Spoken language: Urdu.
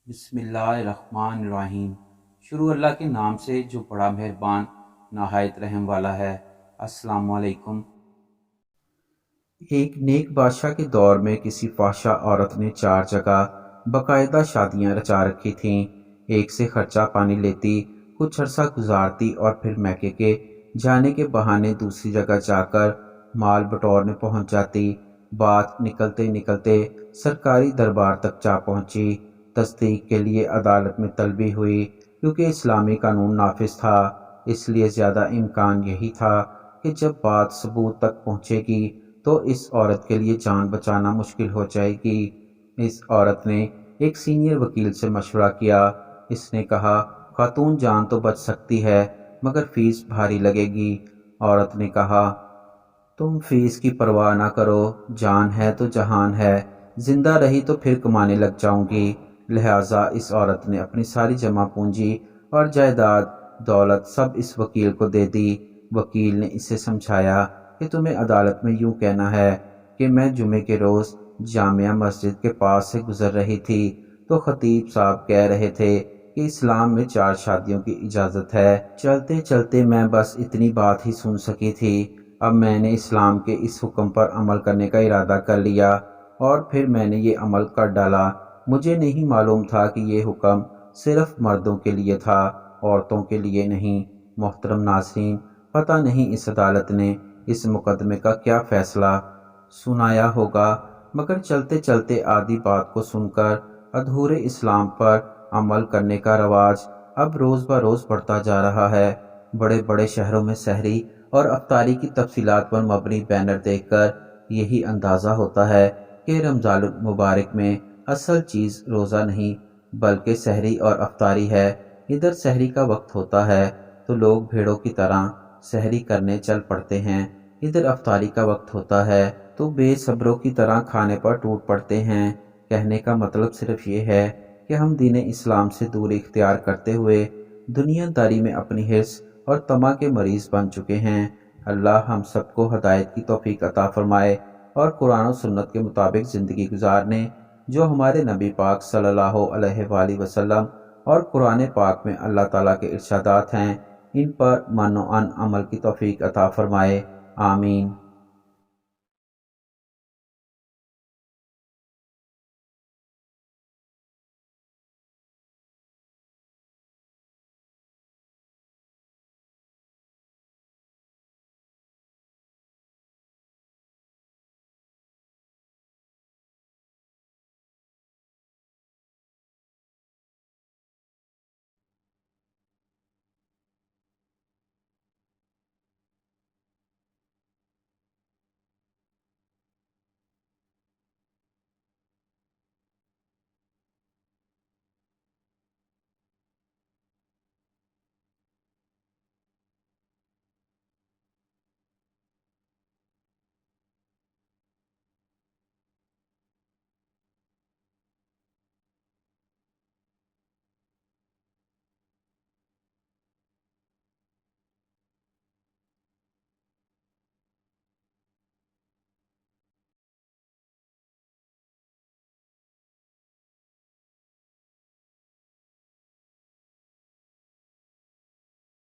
بسم اللہ الرحمن الرحیم۔ شروع اللہ کے نام سے جو بڑا مہربان نہایت رحم والا ہے۔ السلام علیکم۔ ایک نیک بادشاہ کے دور میں کسی فحشہ عورت نے 4 جگہ باقاعدہ شادیاں رچا رکھی تھیں۔ ایک سے خرچہ پانی لیتی، کچھ عرصہ گزارتی اور پھر میکے کے جانے کے بہانے دوسری جگہ جا کر مال بٹورنے پہنچ جاتی۔ بات نکلتے نکلتے سرکاری دربار تک جا پہنچی۔ تصدیق کے لیے عدالت میں طلبی ہوئی، کیونکہ اسلامی قانون نافذ تھا، اس لیے زیادہ امکان یہی تھا کہ جب بات ثبوت تک پہنچے گی تو اس عورت کے لیے جان بچانا مشکل ہو جائے گی۔ اس عورت نے ایک سینئر وکیل سے مشورہ کیا۔ اس نے کہا، خاتون جان تو بچ سکتی ہے مگر فیس بھاری لگے گی۔ عورت نے کہا، تم فیس کی پرواہ نہ کرو، جان ہے تو جہان ہے، زندہ رہی تو پھر کمانے لگ جاؤں گی۔ لہٰذا اس عورت نے اپنی ساری جمع پونجی اور جائیداد دولت سب اس وکیل کو دے دی۔ وکیل نے اسے سمجھایا کہ تمہیں عدالت میں یوں کہنا ہے کہ میں جمعے کے روز جامعہ مسجد کے پاس سے گزر رہی تھی تو خطیب صاحب کہہ رہے تھے کہ اسلام میں 4 شادیوں کی اجازت ہے۔ چلتے چلتے میں بس اتنی بات ہی سن سکی تھی۔ اب میں نے اسلام کے اس حکم پر عمل کرنے کا ارادہ کر لیا اور پھر میں نے یہ عمل کر ڈالا۔ مجھے نہیں معلوم تھا کہ یہ حکم صرف مردوں کے لیے تھا، عورتوں کے لیے نہیں۔ محترم ناظرین، پتہ نہیں اس عدالت نے اس مقدمے کا کیا فیصلہ سنایا ہوگا، مگر چلتے چلتے آدھی بات کو سن کر ادھورے اسلام پر عمل کرنے کا رواج اب روز بروز بڑھتا جا رہا ہے۔ بڑے بڑے شہروں میں سحری اور افطاری کی تفصیلات پر مبنی بینر دیکھ کر یہی اندازہ ہوتا ہے کہ رمضان المبارک میں اصل چیز روزہ نہیں بلکہ سحری اور افطاری ہے۔ ادھر سحری کا وقت ہوتا ہے تو لوگ بھیڑوں کی طرح سحری کرنے چل پڑتے ہیں، ادھر افطاری کا وقت ہوتا ہے تو بے صبروں کی طرح کھانے پر ٹوٹ پڑتے ہیں۔ کہنے کا مطلب صرف یہ ہے کہ ہم دین اسلام سے دوری اختیار کرتے ہوئے دنیا داری میں اپنی حرص اور طمع کے مریض بن چکے ہیں۔ اللہ ہم سب کو ہدایت کی توفیق عطا فرمائے اور قرآن و سنت کے مطابق زندگی گزارنے، جو ہمارے نبی پاک صلی اللہ علیہ وآلہ وسلم اور قرآن پاک میں اللہ تعالیٰ کے ارشادات ہیں، ان پر من و عمل کی توفیق عطا فرمائے۔ آمین۔